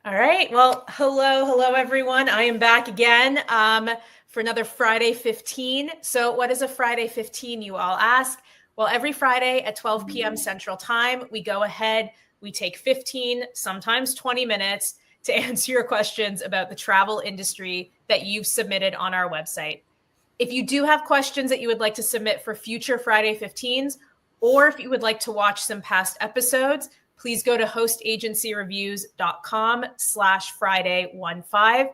All right. Well, hello, everyone. I am back again for another Friday 15. So what is a Friday 15, you all ask? Well, every Friday at 12 p.m. Central Time, we go ahead, we take 15, sometimes 20 minutes to answer your questions about the travel industry that you've submitted on our website. If you do have questions that you would like to submit for future Friday 15s, or if you would like to watch some past episodes, please go to hostagencyreviews.com/Friday15.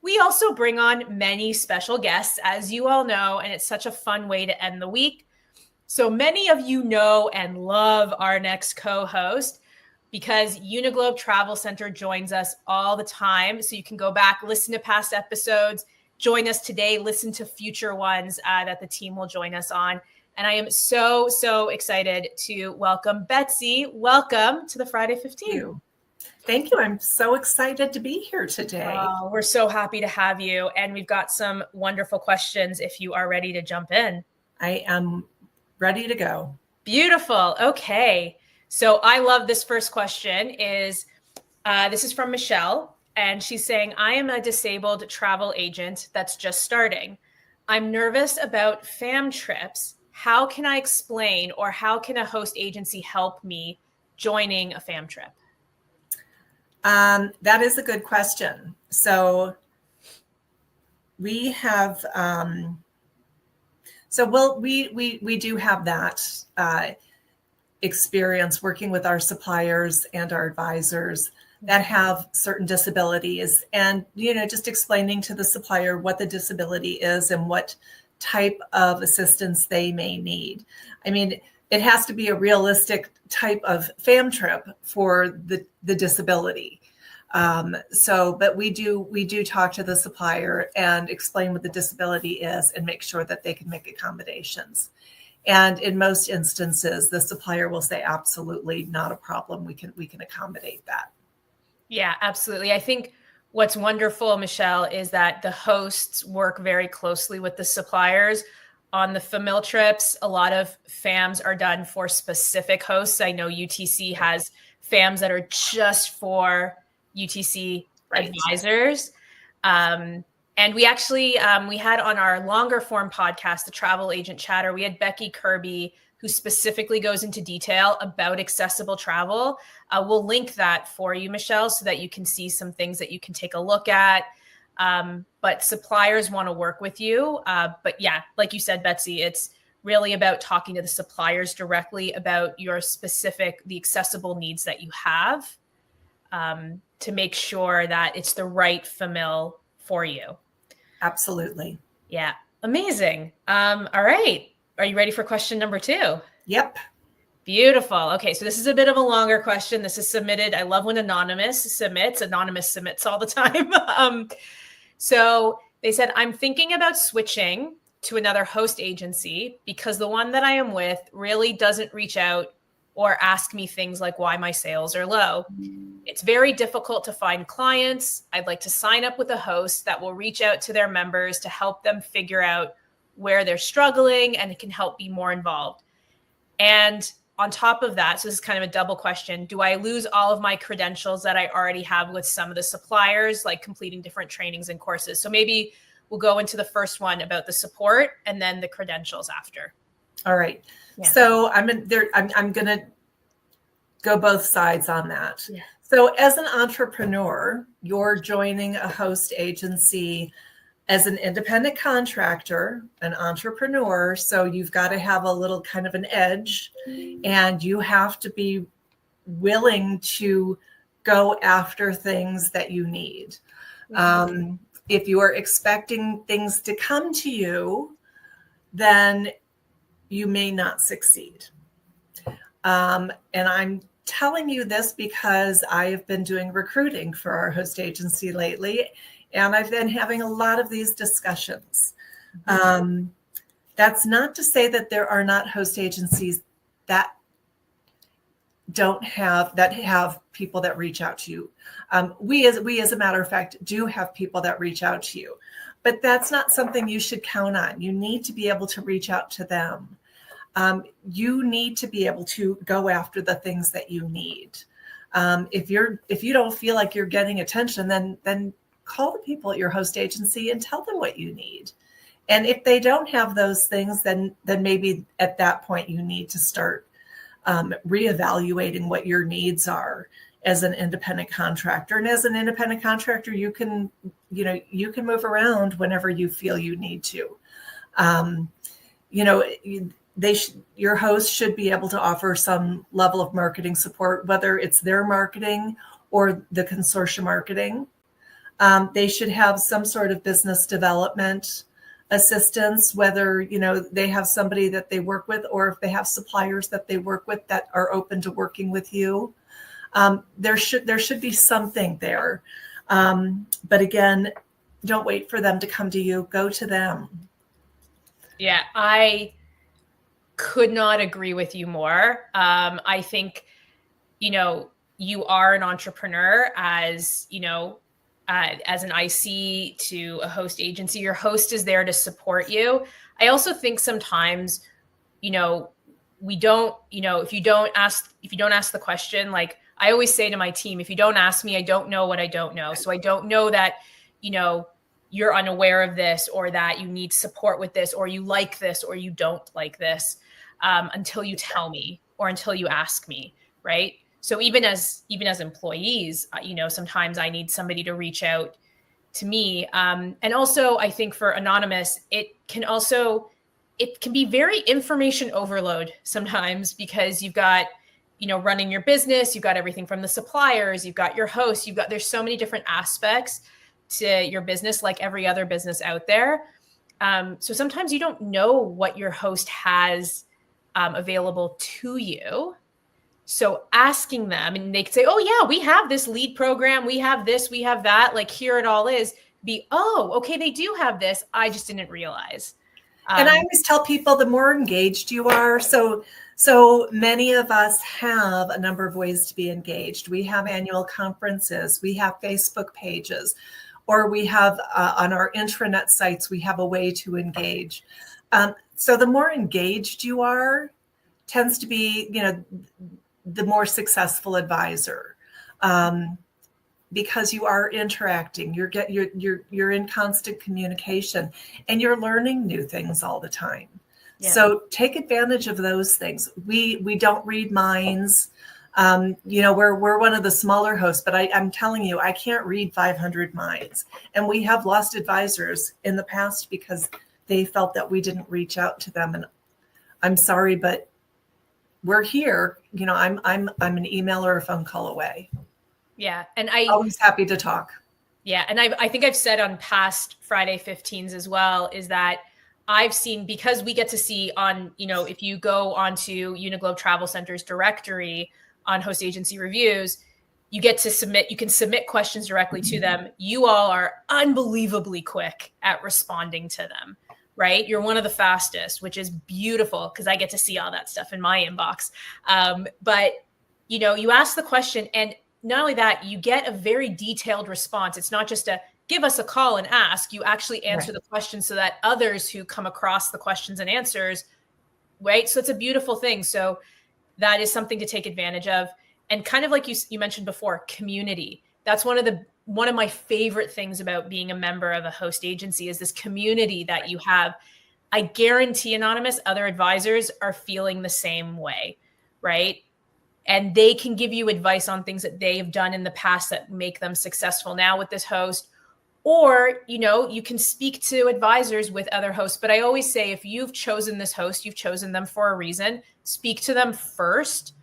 We also bring on many special guests, as you all know, and it's such a fun way to end the week. So many of you know and love our next co-host because Uniglobe Travel Center joins us all the time. So you can go back, listen to past episodes, join us today, listen to future ones that the team will join us on. And I am so excited to welcome Betsy. Welcome to the Friday 15. Thank you. I'm so excited to be here today. We're so happy to have you. And we've got some wonderful questions if you are ready to jump in. I am ready to go. Beautiful. Okay. So I love this first question. This is from Michelle. And she's saying, I am a disabled travel agent that's just starting. I'm nervous about fam trips. How can I explain, or how can a host agency help me joining a fam trip? That is a good question. So we have, we do have that experience working with our suppliers and our advisors that have certain disabilities, and just explaining to the supplier what the disability is and what type of assistance they may need. I mean, it has to be a realistic type of fam trip for the disability. But we do talk to the supplier and explain what the disability is and make sure that they can make accommodations. And in most instances, the supplier will say, absolutely not a problem. We can accommodate that. Yeah, absolutely. I think what's wonderful, Michelle, is that the hosts work very closely with the suppliers on the FAMIL trips. A lot of FAMs are done for specific hosts. I know UTC has FAMs that are just for UTC advisors. And we actually, we had on our longer form podcast, the Travel Agent Chatter, we had Becky Kirby, who specifically goes into detail about accessible travel. We'll link that for you, Michelle, so that you can see some things that you can take a look at. But suppliers want to work with you. But yeah, like you said, Betsy, it's really about talking to the suppliers directly about your specific, the accessible needs that you have, to make sure that it's the right FAMIL for you. Absolutely. Yeah. Amazing. All right. Are you ready for question number 2? Yep. Beautiful. Okay. So this is a bit of a longer question. This is submitted. I love when Anonymous submits all the time. So they said, I'm thinking about switching to another host agency because the one that I am with really doesn't reach out or ask me things like why my sales are low. It's very difficult to find clients. I'd like to sign up with a host that will reach out to their members to help them figure out where they're struggling, and it can help be more involved. And on top of that, so this is kind of a double question, do I lose all of my credentials that I already have with some of the suppliers, like completing different trainings and courses? So maybe we'll go into the first one about the support and then the credentials after. All right. Yeah. So I'm going to go both sides on that. Yeah. So as an entrepreneur, you're joining a host agency as an independent contractor, an entrepreneur. So you've got to have a little kind of an edge, and you have to be willing to go after things that you need. If you are expecting things to come to you, then you may not succeed. And I'm telling you this because I have been doing recruiting for our host agency lately, and I've been having a lot of these discussions. That's not to say that there are not host agencies that have people that reach out to you. We as a matter of fact, do have people that reach out to you, but that's not something you should count on. You need to be able to reach out to them. You need to be able to go after the things that you need. If you don't feel like you're getting attention, then call the people at your host agency and tell them what you need. And if they don't have those things, then maybe at that point you need to start reevaluating what your needs are as an independent contractor. And as an independent contractor, you can move around whenever you feel you need to. Your host should be able to offer some level of marketing support, whether it's their marketing or the consortium marketing. They should have some sort of business development assistance, whether they have somebody that they work with, or if they have suppliers that they work with that are open to working with you. There should be something there. But again, don't wait for them to come to you. Go to them. Yeah, I could not agree with you more. I think, you are an entrepreneur as an IC to a host agency. Your host is there to support you. I also think sometimes, we don't, if you don't ask the question, like I always say to my team, if you don't ask me, I don't know what I don't know. So I don't know that, you're unaware of this, or that you need support with this, or you like this, or you don't like this, until you tell me or until you ask me. Right. So even as employees, sometimes I need somebody to reach out to me. And also I think for Anonymous, it can be very information overload sometimes, because you've got, running your business, you've got everything from the suppliers, you've got your hosts, there's so many different aspects to your business, like every other business out there. So sometimes you don't know what your host has available to you. So asking them, and they could say, oh yeah, we have this lead program. We have this, we have that, like here it all is. Oh, okay, they do have this. I just didn't realize. And I always tell people, the more engaged you are, so many of us have a number of ways to be engaged. We have annual conferences, we have Facebook pages, or we have on our intranet sites, we have a way to engage. So the more engaged you are, tends to be, the more successful advisor, because you are interacting, you're in constant communication, and you're learning new things all the time. Yeah. So take advantage of those things. We don't read minds. We're one of the smaller hosts, but I'm telling you, I can't read 500 minds. And we have lost advisors in the past because they felt that we didn't reach out to them. And I'm sorry, but we're here. I'm an email or a phone call away. Yeah. And always happy to talk. Yeah. And I think I've said on past Friday 15s as well, is that I've seen, because we get to see on, if you go onto Uniglobe Travel Center's directory on host agency reviews, you can submit questions directly to them. You all are unbelievably quick at responding to them. Right? You're one of the fastest, which is beautiful, because I get to see all that stuff in my inbox. But, you ask the question, and not only that, you get a very detailed response. It's not just a give us a call and ask. You actually answer the question so that others who come across the questions and answers, right? So it's a beautiful thing. So that is something to take advantage of. And kind of like you mentioned before, community. That's one of my favorite things about being a member of a host agency, is this community that you have. I guarantee, Anonymous, other advisors are feeling the same way, right? And they can give you advice on things that they've done in the past that make them successful now with this host. Or, you can speak to advisors with other hosts. But I always say, if you've chosen this host, you've chosen them for a reason. Speak to them first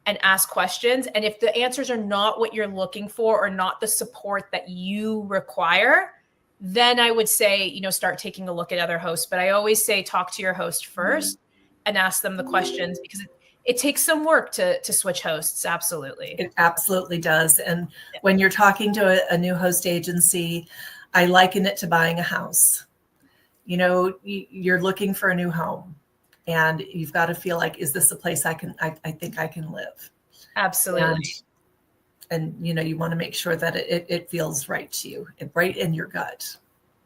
and ask questions. And if the answers are not what you're looking for, or not the support that you require, then I would say, start taking a look at other hosts. But I always say, talk to your host first and ask them the questions, because it takes some work to switch hosts. Absolutely. It absolutely does. And when you're talking to a new host agency, I liken it to buying a house. You're looking for a new home, and you've got to feel like, is this a place I think I can live? Absolutely. And you want to make sure that it feels right to you, right in your gut.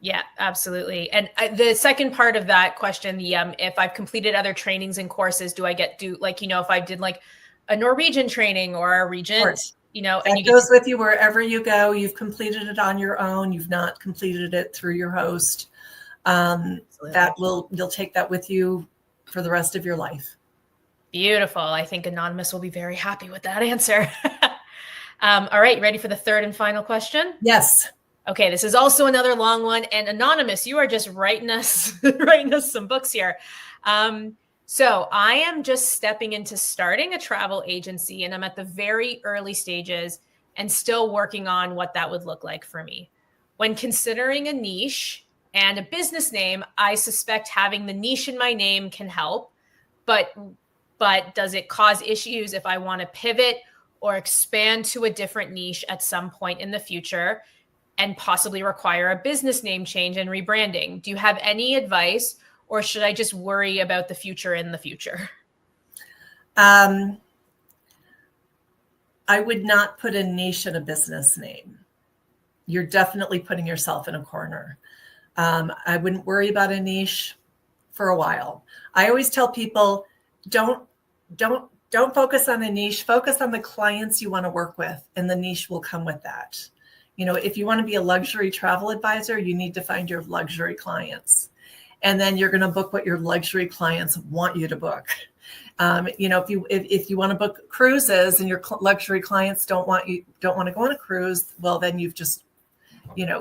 Yeah, absolutely. And the second part of that question, if I've completed other trainings and courses, do I if I did like a Norwegian training or a Regent and that goes with you wherever you go. You've completed it on your own. You've not completed it through your host. You'll take that with you for the rest of your life. Beautiful. I think Anonymous will be very happy with that answer. All right. Ready for the third and final question? Yes. Okay. This is also another long one. And Anonymous, you are just writing us some books here. So I am just stepping into starting a travel agency, and I'm at the very early stages and still working on what that would look like for me. When considering a niche and a business name, I suspect having the niche in my name can help, but does it cause issues if I want to pivot or expand to a different niche at some point in the future and possibly require a business name change and rebranding? Do you have any advice, or should I just worry about the future in the future? I would not put a niche in a business name. You're definitely putting yourself in a corner. I wouldn't worry about a niche for a while. I always tell people, don't focus on a niche, focus on the clients you want to work with, and the niche will come with that. If you want to be a luxury travel advisor, you need to find your luxury clients. And then you're going to book what your luxury clients want you to book. If you want to book cruises and your luxury clients don't want to go on a cruise, well, then you've just,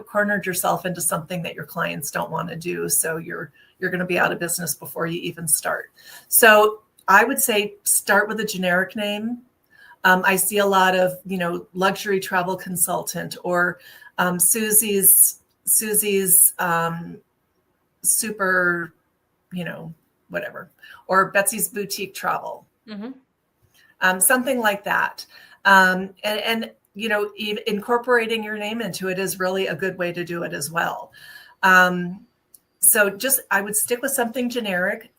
cornered yourself into something that your clients don't want to do. So you're going to be out of business before you even start. So I would say start with a generic name. I see a lot of, luxury travel consultant, or Susie's super, whatever, or Betsy's boutique travel, something like that. And incorporating your name into it is really a good way to do it as well. So I would stick with something generic,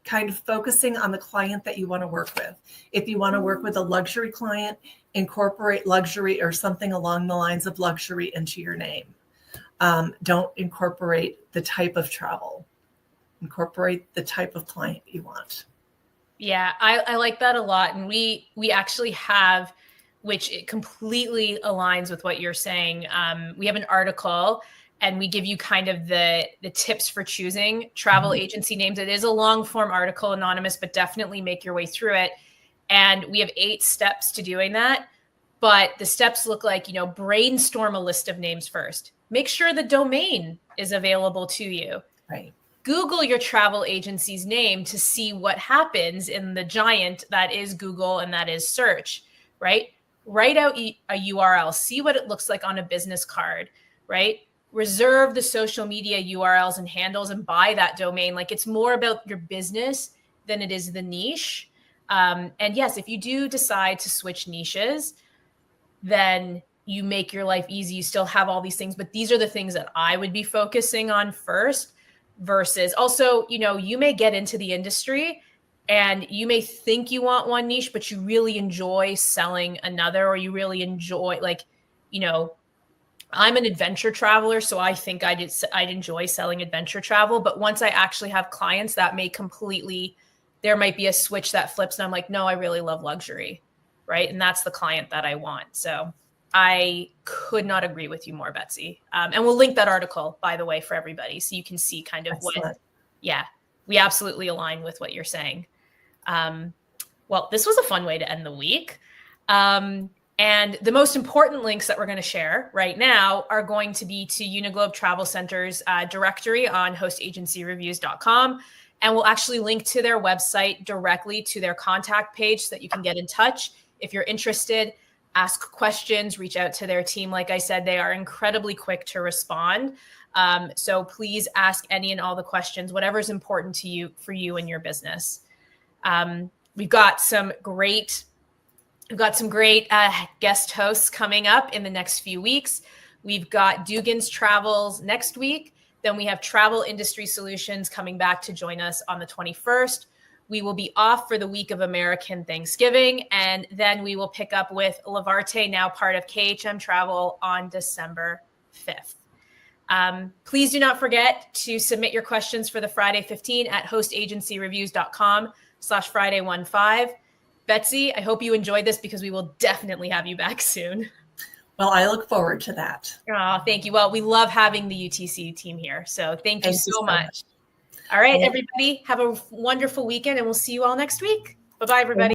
kind of focusing on the client that you want to work with. If you want to work with a luxury client, incorporate luxury or something along the lines of luxury into your name. Don't incorporate the type of travel. Incorporate the type of client you want. Yeah, I like that a lot. And we actually have, which it completely aligns with what you're saying. We have an article, and we give you kind of the tips for choosing travel agency names. It is a long form article, Anonymous, but definitely make your way through it. And we have 8 steps to doing that. But the steps look like, brainstorm a list of names first. Make sure the domain is available to you. Right. Google your travel agency's name to see what happens in the giant that is Google and that is search, right? Write out a URL, see what it looks like on a business card, right? Reserve the social media URLs and handles and buy that domain. Like, it's more about your business than it is the niche. And yes, if you do decide to switch niches, then you make your life easy. You still have all these things, but these are the things that I would be focusing on first. Versus also, you may get into the industry and you may think you want one niche, but you really enjoy selling another, or you really enjoy, I'm an adventure traveler, so I think I'd enjoy selling adventure travel. But once I actually have clients, that may there might be a switch that flips, and I'm like, no, I really love luxury, right? And that's the client that I want. So I could not agree with you more, Betsy. And we'll link that article, by the way, for everybody, so you can see kind of we absolutely align with what you're saying. Well, this was a fun way to end the week. And the most important links that we're going to share right now are going to be to Uniglobe Travel Center's directory on hostagencyreviews.com. And we'll actually link to their website directly to their contact page so that you can get in touch if you're interested. Ask questions, reach out to their team. Like I said, they are incredibly quick to respond. So please ask any and all the questions, whatever is important to you, for you and your business. We've got some great guest hosts coming up in the next few weeks. We've got Dugan's Travels next week. Then we have Travel Industry Solutions coming back to join us on the 21st. We will be off for the week of American Thanksgiving, and then we will pick up with Lavarte, now part of KHM Travel, on December 5th. Please do not forget to submit your questions for the Friday 15 at hostagencyreviews.com/Friday15. Betsy, I hope you enjoyed this because we will definitely have you back soon. Well, I look forward to that. Oh, thank you. Well, we love having the UTC team here. So thank you so much. All right, everybody, have a wonderful weekend, and we'll see you all next week. Bye-bye, everybody.